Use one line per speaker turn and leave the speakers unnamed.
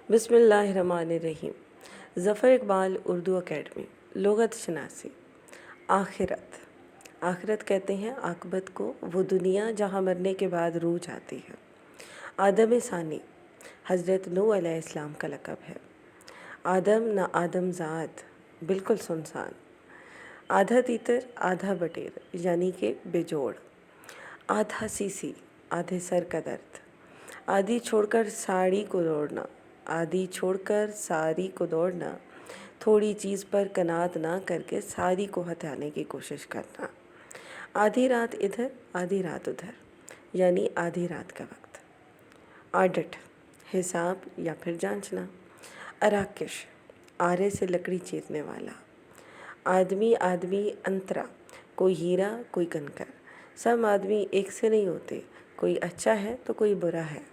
بسم اللہ الرحمن الرحیم۔ ظفر اقبال اردو اکیڈمی لغت شناسی۔ آخرت۔ آخرت کہتے ہیں عاقبت کو، وہ دنیا جہاں مرنے کے بعد روح جاتی ہے۔ آدم ثانی حضرت نوح علیہ السلام کا لقب ہے۔ آدم نہ آدم ذات، بالکل سنسان۔ آدھا تیتر آدھا بٹیر یعنی کہ بےجوڑ۔ آدھا سیسی آدھے سر کا درد۔ آدھی چھوڑ کر ساڑی کو دوڑنا، آدھی چھوڑ کر ساری کو دوڑنا، تھوڑی چیز پر قناعت نہ کر کے ساری کو ہٹانے کی کوشش کرنا۔ آدھی رات ادھر آدھی رات ادھر یعنی آدھی رات کا وقت۔ آڈٹ حساب یا پھر جانچنا۔ اراکش آرے سے لکڑی چیرنے والا۔ آدمی آدمی انترا، کوئی ہیرا کوئی کنکر۔ سب آدمی ایک سے نہیں ہوتے، کوئی اچھا ہے تو کوئی برا ہے۔